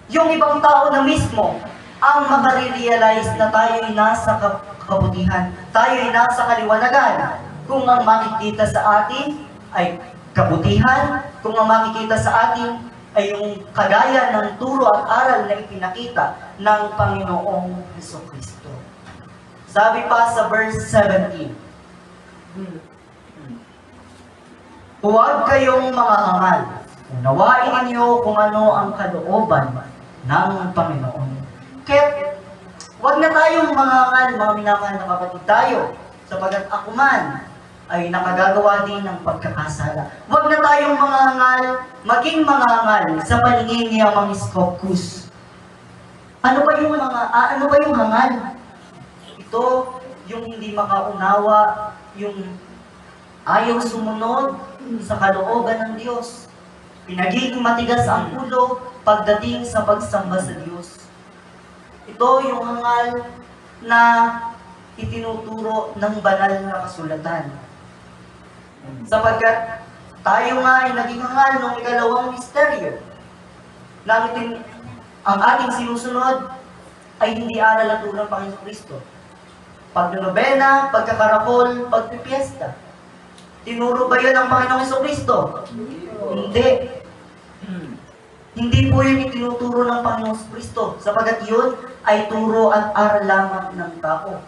Yung ibang tao na mismo ang makare-realize na tayo ay nasa kabutihan, tayo ay nasa kaliwanagan. Kung ang makikita sa atin ay kabutihan, kung ang makikita sa atin ay yung kagaya ng turo at aral na ipinakita ng Panginoong Jesucristo. Sabi pa sa verse 17, huwag kayong mga hangal. Unawain ninyo kung ano ang kalooban ng Panginoon. Kaya, huwag na tayong mga hangal, mga minamahal na kapatid tayo, sapagat ako man ay nakagagawa din ng pagkakasala. Huwag na tayong mga hangal, maging mga hangal sa paningin ni Amang Iskopkus. Ano ba yung hangal? Ito, yung hindi makaunawa, yung ayaw sumunod sa kalooban ng Diyos. Pinagiging matigas ang ulo pagdating sa pagsamba sa Diyos. Ito yung hangal na itinuturo ng banal na kasulatan. Sapagkat tayo nga ay naging hangal ng ikalawang misteryo na ang ating sinusunod ay hindi aral at ulang Panginoon Kristo. Pagnonobena, pagkakarakol, pagpipiesta. Tinuro ba yun ng Panginoong Kristo? Hindi. Hindi po yun itinuturo ng Panginoong Kristo, sapagat yun ay turo at aral lamang ng tao.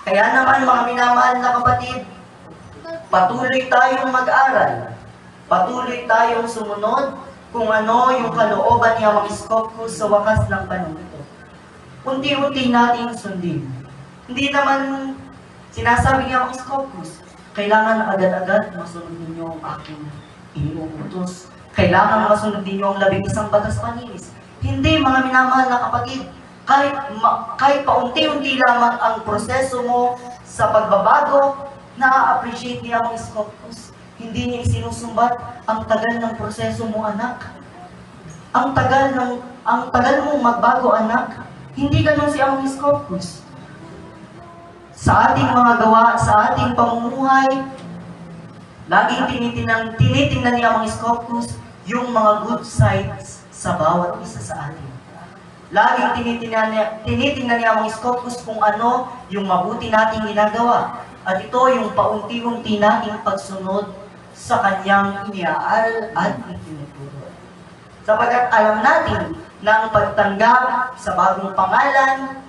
Kaya naman mga minamahal na kapatid, patuloy tayong mag-aral, patuloy tayong sumunod kung ano yung kalooban ni Amang Iskopkus sa wakas ng panahon ito. Unti-unti natin sundin. Hindi naman sinasabi ni Amang Iskopkus, kailangan agad-agad masunod ninyo ang aking iniuutos. Kailangan masunod ninyo ang 11 batas paninis. Hindi mga minamahal na kapatid, kahit paunti-unti lamang ang proseso mo sa pagbabago, na-appreciate niya ang Iskopkus. Hindi niya isinusumbat ang tagal ng proseso mo, anak. Ang tagal mong magbago, anak. Hindi ganun si Amang Iskopkus. Sa ating mga gawa, sa ating pamumuhay, laging tinitingnan ni Amang Iskopkus yung mga good sides sa bawat isa sa atin. Laging tinitingnan ni Amang Iskopkus kung ano yung mabuti nating ginagawa. At ito yung paunti-unti nating pagsunod sa kanyang iniaaral at itinuturo. Sapagat alam natin na ang pagtanggap sa bagong pangalan,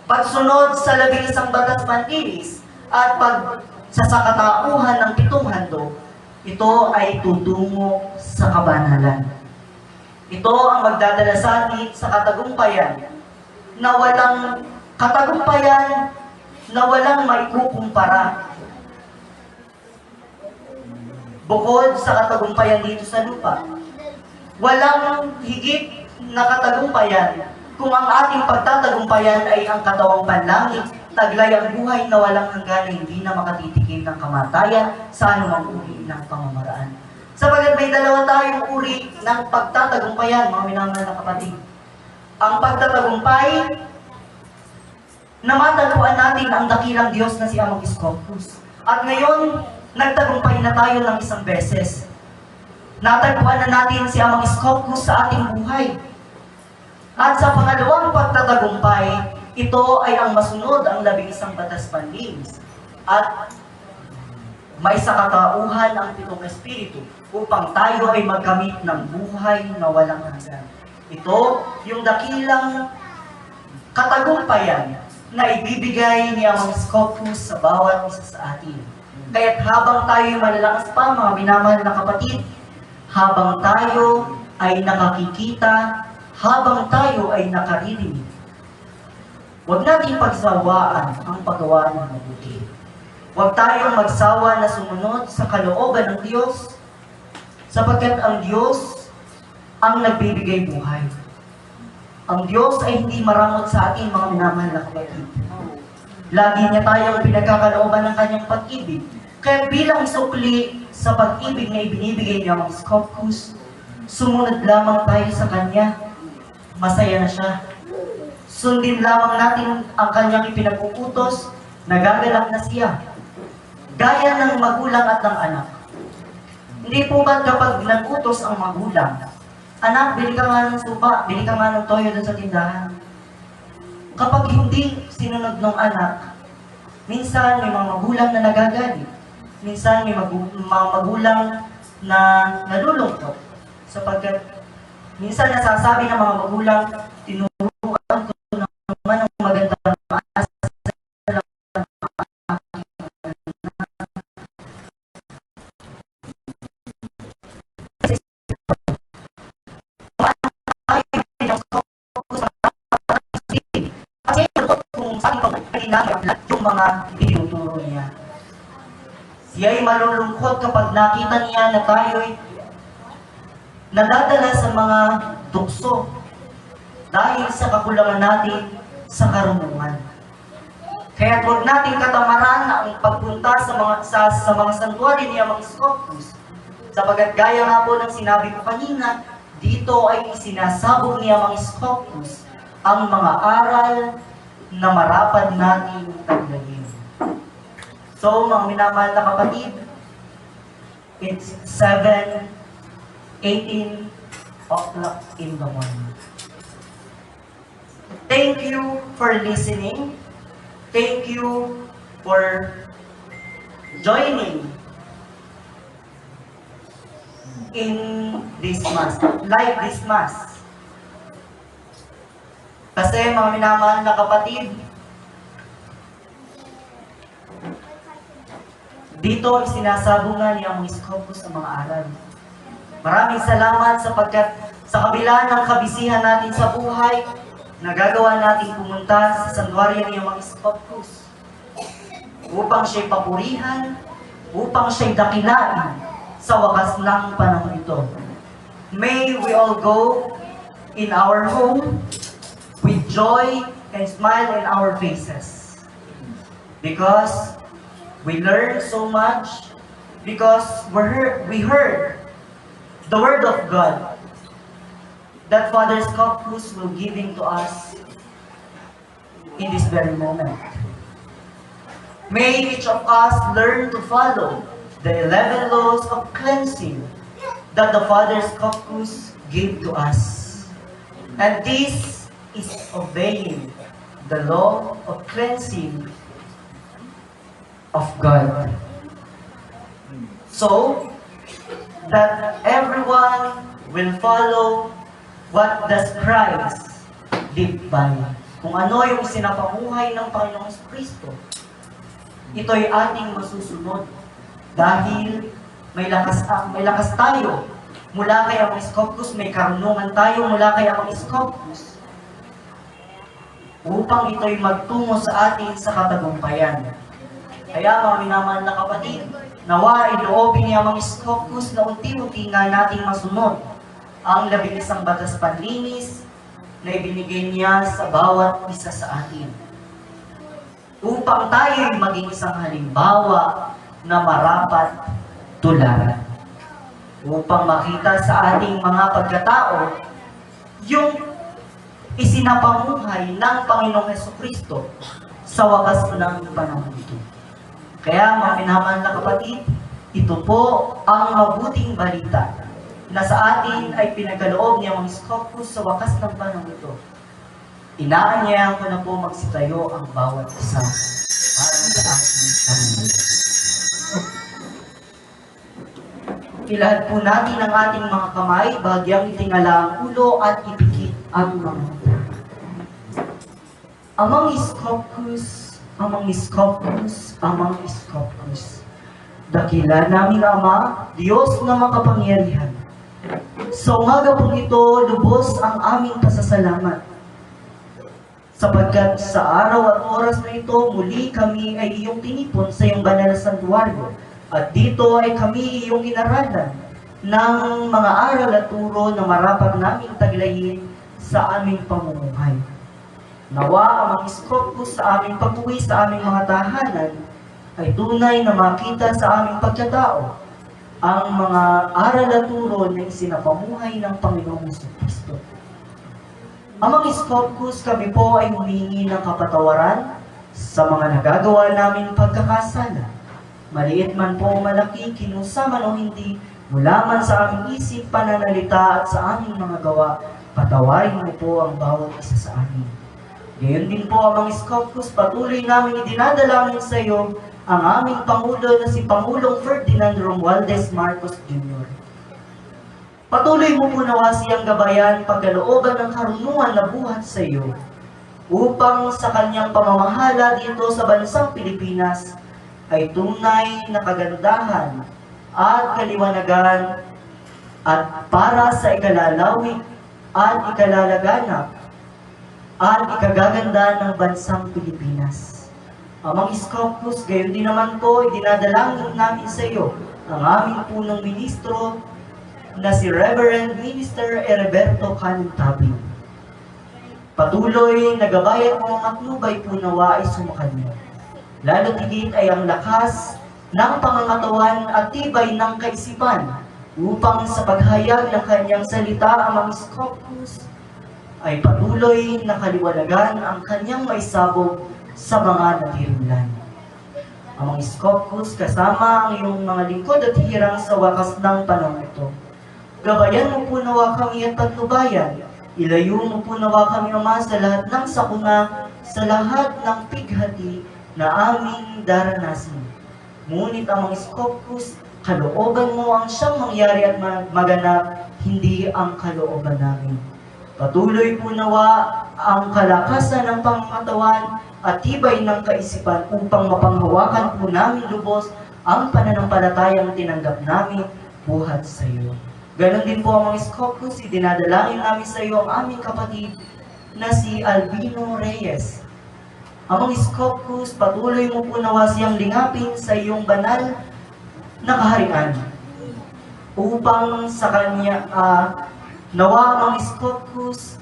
pagsunod sa 11 batas panlinis, at pagsasakatauhan ng 7 handog, ito ay tutungo sa kabanalan. Ito ang magdadala sa atin sa katagumpayan na walang katagumpayan na walang maikukumpara. Bukod sa katagumpayan dito sa lupa, walang higit na katagumpayan kung ang ating pagtatagumpayan ay ang katawang panlangit, taglay ang buhay na walang hanggan na hindi na makatitikim ng kamatayan sa anumang uri ng pamamaraan. Sapagat may dalawa tayong uri ng pagtatagumpayan, mga minamahal na kapatid. Ang pagtatagumpay na matagpuan natin ang dakilang Diyos na si Amang Iskopkus. At ngayon, nagtagumpay na tayo ng isang beses. Natagpuan na natin si Amang Iskopkus sa ating buhay. At sa pangalawang pagtatagumpay, ito ay ang masunod ang 11 batas panlinis. At may sakatauhan ang 7 espiritu upang tayo ay magkamit ng buhay na walang hanggan. Ito yung dakilang katagumpayan na ibibigay ni Amang Iskopkus sa bawat isa sa atin. Kaya't habang tayo malalakas pa, mga minamahal na kapatid, habang tayo ay nakakikita, habang tayo ay nakaririnig. Huwag nating pagsawaan ang paggawa ng mabuti. Huwag tayong magsawa na sumunod sa kalooban ng Diyos, sapagkat ang Diyos ang nagbibigay buhay. Ang Diyos ay hindi maramot sa atin, mga minamahal na kapatid. Lagi niya tayong pinagkakalooban ng kanyang pag-ibig. Kaya bilang sukli sa pag-ibig na ibinibigay niya mga Scopus, sumunod lamang tayo sa kanya. Masaya na siya. Sundin lamang natin ang kanyang ipinag-uutos, nagagalak na siya. Gaya ng magulang at ng anak. Hindi po ba kapag nag-utos ang magulang, anak, bili ka nga ng supa, bili ka nga ng toyo dun sa tindahan. Kapag hindi sinunod ng anak, minsan may mga magulang na nagagalit. Minsan may mga magulang na nalulungkot. Sapagkat minsan nasasabi ng mga magulang, tinuruan ko naman ng magandang maas. Yung mga tinuturo niya. Siya'y malulungkot kapag nakita niya na tayo'y nadadala sa mga tukso dahil sa kakulangan natin sa karunungan. Kaya huwag natin katamaran ang pagpunta sa mga santuari niya mga Scopus, sapagkat gaya nga po ng sinabi ko kanina, dito ay isinasabog niya mga Scopus ang mga aral na marapat natin taglayin. So, mga minamahal na kapatid, it's 7:18 o'clock in the morning. Thank you for listening. Thank you for joining in this Mass, like this Mass. Kasi mga minamahal na kapatid, dito isinasabungan niya ang Scopus sa mga aral. Maraming salamat sapagkat sa kabila ng kabisihan natin sa buhay, nagagawa natin pumunta sa santuaryo niya mga Scopus upang siya'y papurihan, upang siya'y dakilain sa wakas ng panahon ito. May we all go in our home with joy and smile in our faces. Because we learned so much, because we heard the Word of God that Father Scopus will giving to us in this very moment. May each of us learn to follow the 11 laws of cleansing that the Father Scopus gave to us. And this is obeying the law of cleansing of God. So, that everyone will follow what does Christ live by. Kung ano yung sinapamuhay ng Panginoong Kristo, ito'y ating masusunod. Dahil may lakas tayo mula kay Amang Scopus, may karunungan tayo mula kay Amang Scopus, upang ito'y magtungo sa atin sa katagumpayan. Kaya mga minamahal na kapatid, nawa iloobin niya mga Scopus na unti-unti nga nating masunod ang 11 batas panlinis na ibinigay niya sa bawat isa sa atin. Upang tayo'y maging isang halimbawa na marapat tularan. Upang makita sa ating mga pagkatao yung isinapamuhay ng Panginoong Hesukristo sa wakas ng panahon ito. Kaya mga minamahal na kapatid, ito po ang mabuting balita na sa atin ay pinagkaloob niya mga Scopus sa wakas ng panahon ito. Inaanyayahan ko na po magsitayo ang bawat isa para sa ating Panginoon. Ilahad po natin ang ating mga kamay, bagyang itingala ang ulo at ipikit ang mga mata. Amang Scopus, Amang Scopus, Amang Scopus. Dakila naming Ama, Diyos na makapangyarihan, Sa umaga pong ito, lubos ang aming pasasalamat. Sapagkat sa araw at oras na ito, muli kami ay iyong tinipon sa iyong banal na santuaryo. At dito ay kami iyong inaralan ng mga aral at turo na marapat naming taglayin sa aming pamumuhay. Nawa ang mga iskopos sa aming pag-uwi sa aming mga tahanan ay tunay na makita sa aming pagkatao ang mga aral at turo na isinapamuhay ng Panginoong Jesucristo. Amang Iskopos, kami po ay humingi ng kapatawaran sa mga nagagawa namin pagkakasala. Maliit man po o malaki, kinusa man o hindi, mula man sa aming isip, pananalita at sa aming mga gawa, patawarin mo po ang bawat isa sa amin. Gayon din po, Amang Iskopos, patuloy namin idinadalangin sa iyo ang aming Pangulo na si Pangulong Ferdinand Romualdez Marcos Jr. Patuloy mo po nawa siyang gabayan pagkalooban ng karunungan na buhat sa iyo upang sa kanyang pamamahala dito sa bansang Pilipinas ay tunay na kagandahan at kaliwanagan at para sa ikalalawig at ikalalaganap at ikagaganda ng bansang Pilipinas. Amang Iskopos, gayon din naman po, idinadalangin namin sa iyo ang aming punong ministro na si Reverend Minister Heriberto Cantabio. Patuloy na gabayan mo ang matnubay po nawa ay sumakanyo. Lalo tigit ay ang lakas ng pangangatawan at tibay ng kaisipan upang sa paghayag ng kanyang salita Amang Iskopos ay patuloy na kaliwanagan ang kanyang maisabog sa mga natirulan. Amang Iskopos, kasama ang iyong mga lingkod at hirang sa wakas ng panahon ito. Gabayan mo po nawa kami at patnubayan. Ilayo mo po nawa kami, Ama, sa lahat ng sakuna, sa lahat ng pighati na aming daranasin. Ngunit, Amang Iskopos, kalooban mo ang siyang mangyari at maganap, hindi ang kalooban namin. Patuloy po nawa ang kalakasan ng pangangatawan at tibay ng kaisipan upang mapanghawakan po namin lubos ang pananampalatayang tinanggap namin buhat sa iyo. Ganon din po ang mga Iskopos, idinadalangin namin sa iyo ang aming kapatid na si Albino Reyes. Amang Iskopos, patuloy mo po nawa siyang lingapin sa iyong banal na kaharian upang sa kanya nawa Amang Iskopos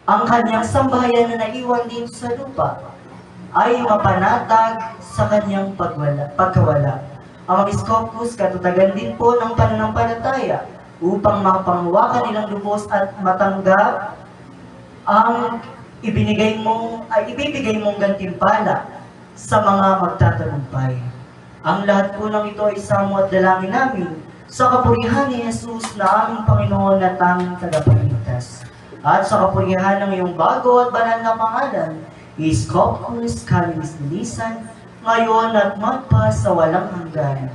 ang kanyang sambahayan na naiwan dito sa lupa ay mapanatag sa kanyang pagkawala. Amang Iskopos, katutagan din po ng pananampalataya upang mapanghawakan nilang lubos at matanggap ang ibibigay mong gantimpala sa mga magtatagumpay. Ang lahat po ng ito ay samo at dalangin namin sa kapurihan ni Jesus na aming Panginoon na tanging tagapagligtas. At sa kapurihan ng iyong bago at banal na pangalan, Iskopos Kalis Lisan, ngayon at magpa sa walang hanggan.